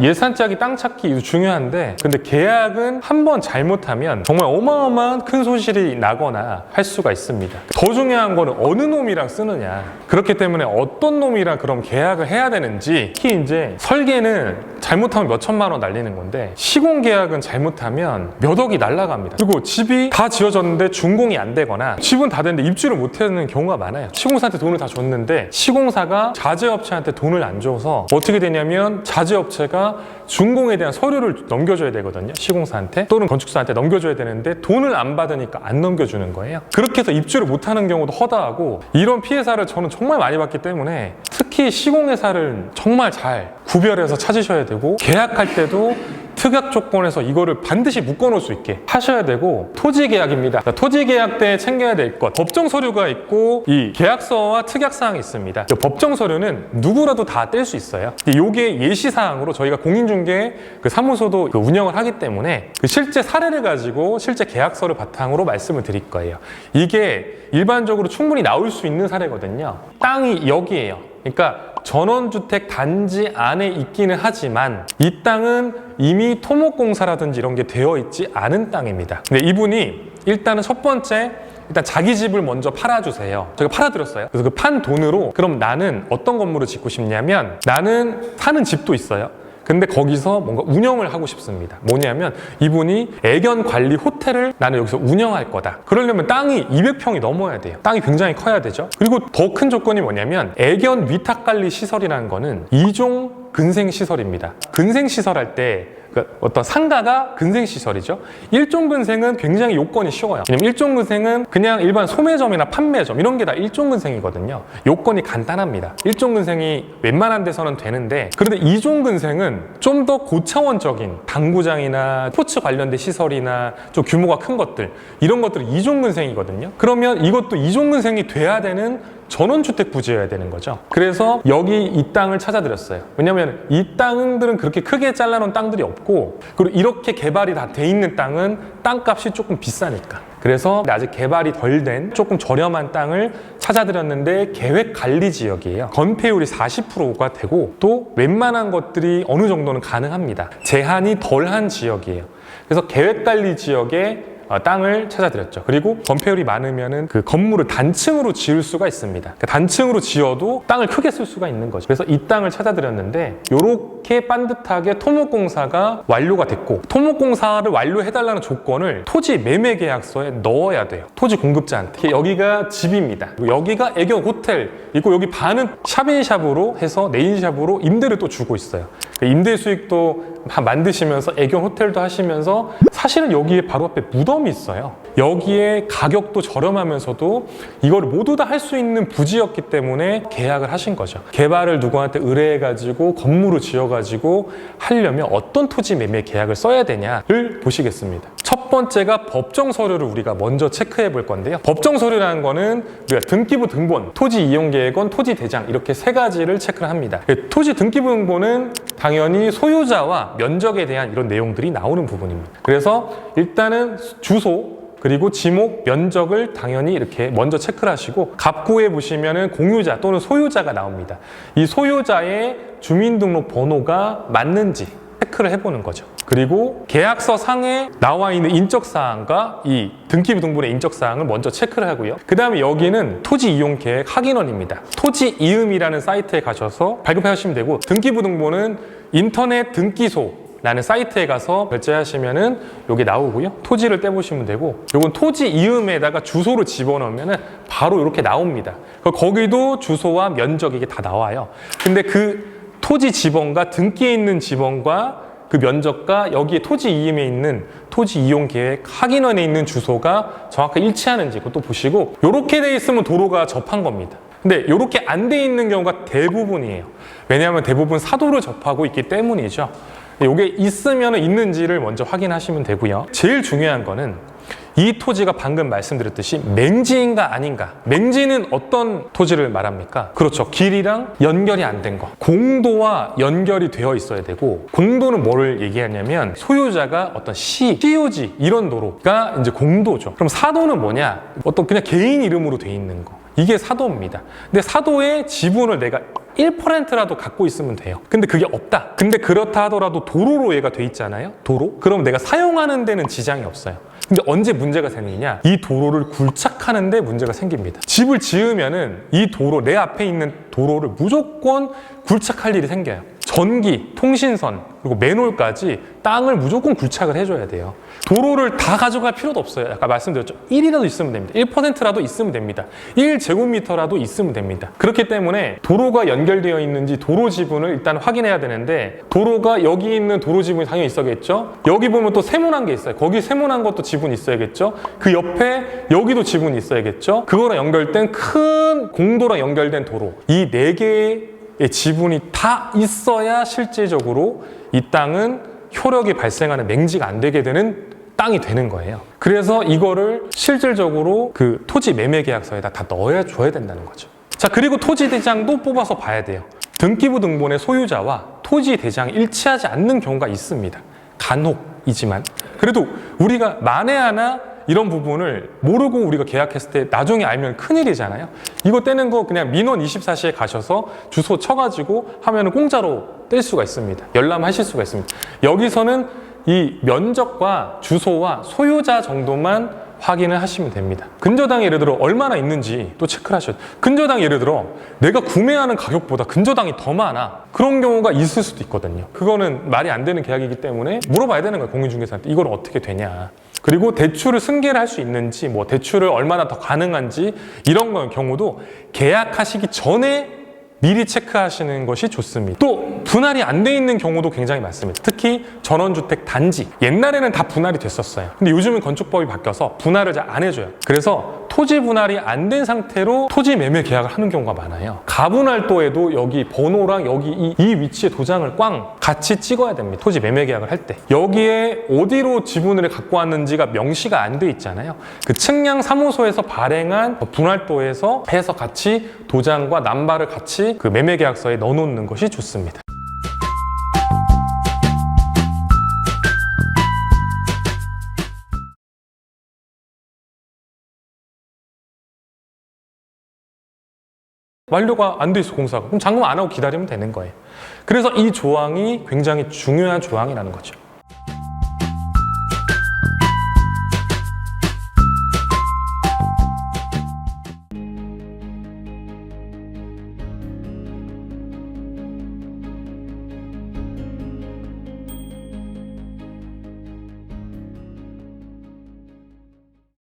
예산짝이 땅 찾기 중요한데, 근데 계약은 한번 잘못하면 정말 어마어마한 큰 손실이 나거나 할 수가 있습니다. 더 중요한 거는 어느 놈이랑 쓰느냐. 그렇기 때문에 어떤 놈이랑 그럼 계약을 해야 되는지, 특히 이제 설계는 잘못하면 몇 천만 원 날리는 건데 시공 계약은 잘못하면 몇 억이 날라갑니다. 그리고 집이 다 지어졌는데 준공이 안 되거나 집은 다 됐는데 입주를 못 하는 경우가 많아요. 시공사한테 돈을 다 줬는데 시공사가 자재업체한테 돈을 안 줘서 어떻게 되냐면 자재업체가 준공에 대한 서류를 넘겨줘야 되거든요. 시공사한테 또는 건축사한테 넘겨줘야 되는데 돈을 안 받으니까 안 넘겨주는 거예요. 그렇게 해서 입주를 못하는 경우도 허다하고, 이런 피해사를 저는 정말 많이 봤기 때문에 특히 시공회사를 정말 잘 구별해서 찾으셔야 되고, 계약할 때도 특약 조건에서 이거를 반드시 묶어놓을 수 있게 하셔야 되고, 토지 계약입니다. 토지 계약 때 챙겨야 될 것, 법정 서류가 있고 이 계약서와 특약 사항이 있습니다. 법정 서류는 누구라도 다 뗄 수 있어요. 이게 예시 사항으로 저희가 공인중개 사무소도 운영을 하기 때문에 실제 사례를 가지고 실제 계약서를 바탕으로 말씀을 드릴 거예요. 이게 일반적으로 충분히 나올 수 있는 사례거든요. 땅이 여기예요. 그러니까 전원주택 단지 안에 있기는 하지만 이 땅은 이미 토목공사라든지 이런 게 되어 있지 않은 땅입니다. 근데 이분이 일단은 첫 번째, 일단 자기 집을 먼저 팔아주세요. 제가 팔아드렸어요. 그래서 그 판 돈으로 그럼 나는 어떤 건물을 짓고 싶냐면, 나는 사는 집도 있어요. 근데 거기서 뭔가 운영을 하고 싶습니다. 뭐냐면 이분이 애견 관리 호텔을 나는 여기서 운영할 거다. 그러려면 땅이 200평이 넘어야 돼요. 땅이 굉장히 커야 되죠. 그리고 더 큰 조건이 뭐냐면 애견 위탁 관리 시설이라는 거는 2종 근생시설입니다. 근생시설 할 때 어떤 상가가 근생시설이죠. 1종 근생은 굉장히 요건이 쉬워요. 왜냐면 1종 근생은 그냥 일반 소매점이나 판매점 이런 게 다 1종 근생이거든요. 요건이 간단합니다. 1종 근생이 웬만한 데서는 되는데, 그런데 2종 근생은 좀 더 고차원적인 당구장이나 스포츠 관련된 시설이나 좀 규모가 큰 것들, 이런 것들이 2종 근생이거든요. 그러면 이것도 2종 근생이 돼야 되는 전원주택 부지여야 되는 거죠. 그래서 여기 이 땅을 찾아드렸어요. 왜냐면 이 땅들은 그렇게 크게 잘라놓은 땅들이 없고, 그리고 이렇게 개발이 다 돼 있는 땅은 땅값이 조금 비싸니까. 그래서 아직 개발이 덜 된 조금 저렴한 땅을 찾아드렸는데 계획관리지역이에요. 건폐율이 40%가 되고 또 웬만한 것들이 어느 정도는 가능합니다. 제한이 덜한 지역이에요. 그래서 계획관리지역에 땅을 찾아드렸죠. 그리고 건폐율이 많으면은 그 건물을 단층으로 지을 수가 있습니다. 그러니까 단층으로 지어도 땅을 크게 쓸 수가 있는 거죠. 그래서 이 땅을 찾아드렸는데 이렇게 반듯하게 토목공사가 완료가 됐고, 토목공사를 완료해달라는 조건을 토지 매매 계약서에 넣어야 돼요. 토지 공급자한테. 여기가 집입니다. 여기가 애견 호텔 있고 여기 반은 샵인샵으로 해서 네인샵으로 임대를 또 주고 있어요. 임대 수익도 만드시면서 애견 호텔도 하시면서 사실은 여기에 바로 앞에 무덤이 있어요. 여기에 가격도 저렴하면서도 이걸 모두 다 할 수 있는 부지였기 때문에 계약을 하신 거죠. 개발을 누구한테 의뢰해가지고 건물을 지어가지고 하려면 어떤 토지 매매 계약을 써야 되냐를 보시겠습니다. 첫 번째가 법정 서류를 우리가 먼저 체크해 볼 건데요. 법정 서류라는 거는 우리가 등기부 등본, 토지 이용 계획원, 토지 대장 이렇게 세 가지를 체크를 합니다. 토지 등기부 등본은 당연히 소유자와 면적에 대한 이런 내용들이 나오는 부분입니다. 그래서 일단은 주소, 그리고 지목, 면적을 당연히 이렇게 먼저 체크를 하시고, 갑구에 보시면은 공유자 또는 소유자가 나옵니다. 이 소유자의 주민등록번호가 맞는지 체크를 해보는 거죠. 그리고 계약서 상에 나와 있는 인적사항과 이 등기부 등본의 인적사항을 먼저 체크를 하고요. 그 다음에 여기는 토지 이용 계획 확인원입니다. 토지 이음이라는 사이트에 가셔서 발급하시면 되고, 등기부 등본은 인터넷 등기소 라는 사이트에 가서 결제하시면은 여기 나오고요. 토지를 떼보시면 되고, 요건 토지 이음에다가 주소를 집어넣으면은 바로 이렇게 나옵니다. 거기도 주소와 면적 이게 다 나와요. 근데 그 토지 지번과 등기에 있는 지번과 그 면적과 여기에 토지 이음에 있는 토지 이용 계획 확인원에 있는 주소가 정확하게 일치하는지 그것도 보시고, 요렇게 돼 있으면 도로가 접한 겁니다. 근데 요렇게 안 돼 있는 경우가 대부분이에요. 왜냐하면 대부분 사도를 접하고 있기 때문이죠. 이게 있으면 있는지를 먼저 확인하시면 되고요. 제일 중요한 거는 이 토지가 방금 말씀드렸듯이 맹지인가 아닌가. 맹지는 어떤 토지를 말합니까? 그렇죠. 길이랑 연결이 안 된 거. 공도와 연결이 되어 있어야 되고, 공도는 뭐를 얘기하냐면 소유자가 어떤 시효지 이런 도로가 이제 공도죠. 그럼 사도는 뭐냐? 어떤 그냥 개인 이름으로 돼 있는 거. 이게 사도입니다. 근데 사도의 지분을 내가 1%라도 갖고 있으면 돼요. 근데 그게 없다. 근데 그렇다 하더라도 도로로 얘가 돼 있잖아요. 도로? 그럼 내가 사용하는 데는 지장이 없어요. 근데 언제 문제가 생기냐? 이 도로를 굴착하는 데 문제가 생깁니다. 집을 지으면은 이 도로, 내 앞에 있는 도로를 무조건 굴착할 일이 생겨요. 전기, 통신선, 그리고 맨홀까지 땅을 무조건 굴착을 해줘야 돼요. 도로를 다 가져갈 필요도 없어요. 아까 말씀드렸죠. 1이라도 있으면 됩니다. 1%라도 있으면 됩니다. 1제곱미터라도 있으면 됩니다. 그렇기 때문에 도로가 연결되어 있는지 도로 지분을 일단 확인해야 되는데, 도로가 여기 있는 도로 지분이 당연히 있어야겠죠. 여기 보면 또 세모난 게 있어요. 거기 세모난 것도 지분이 있어야겠죠. 그 옆에 여기도 지분이 있어야겠죠. 그거랑 연결된 큰 공도랑 연결된 도로, 이 4개의 지분이 다 있어야 실질적으로 이 땅은 효력이 발생하는 맹지가 안 되게 되는 땅이 되는 거예요. 그래서 이거를 실질적으로 그 토지 매매 계약서에다 다 넣어줘야 된다는 거죠. 자, 그리고 토지 대장도 뽑아서 봐야 돼요. 등기부 등본의 소유자와 토지 대장이 일치하지 않는 경우가 있습니다. 간혹이지만. 그래도 우리가 만에 하나 이런 부분을 모르고 우리가 계약했을 때 나중에 알면 큰일이잖아요. 이거 떼는 거 그냥 민원 24시에 가셔서 주소 쳐가지고 하면은 공짜로 뗄 수가 있습니다. 열람하실 수가 있습니다. 여기서는 이 면적과 주소와 소유자 정도만 확인을 하시면 됩니다. 근저당이 예를 들어 얼마나 있는지 또 체크를 하셔야 돼요. 근저당이 예를 들어 내가 구매하는 가격보다 근저당이 더 많아. 그런 경우가 있을 수도 있거든요. 그거는 말이 안 되는 계약이기 때문에 물어봐야 되는 거예요. 공인중개사한테. 이걸 어떻게 되냐. 그리고 대출을 승계를 할 수 있는지, 뭐 대출을 얼마나 더 가능한지, 이런 경우도 계약하시기 전에 미리 체크하시는 것이 좋습니다. 또 분할이 안 돼 있는 경우도 굉장히 많습니다. 특히 전원주택 단지, 옛날에는 다 분할이 됐었어요. 근데 요즘은 건축법이 바뀌어서 분할을 잘 안 해줘요. 그래서 토지 분할이 안 된 상태로 토지 매매 계약을 하는 경우가 많아요. 가분할도에도 여기 번호랑 여기 이 위치에 도장을 꽝 같이 찍어야 됩니다. 토지 매매 계약을 할 때. 여기에 어디로 지분을 갖고 왔는지가 명시가 안 돼 있잖아요. 그 측량 사무소에서 발행한 분할도에서 해서 같이 도장과 남발을 같이 그 매매 계약서에 넣어놓는 것이 좋습니다. 완료가 안 돼 있어, 공사가. 그럼 잔금 안 하고 기다리면 되는 거예요. 그래서 이 조항이 굉장히 중요한 조항이라는 거죠.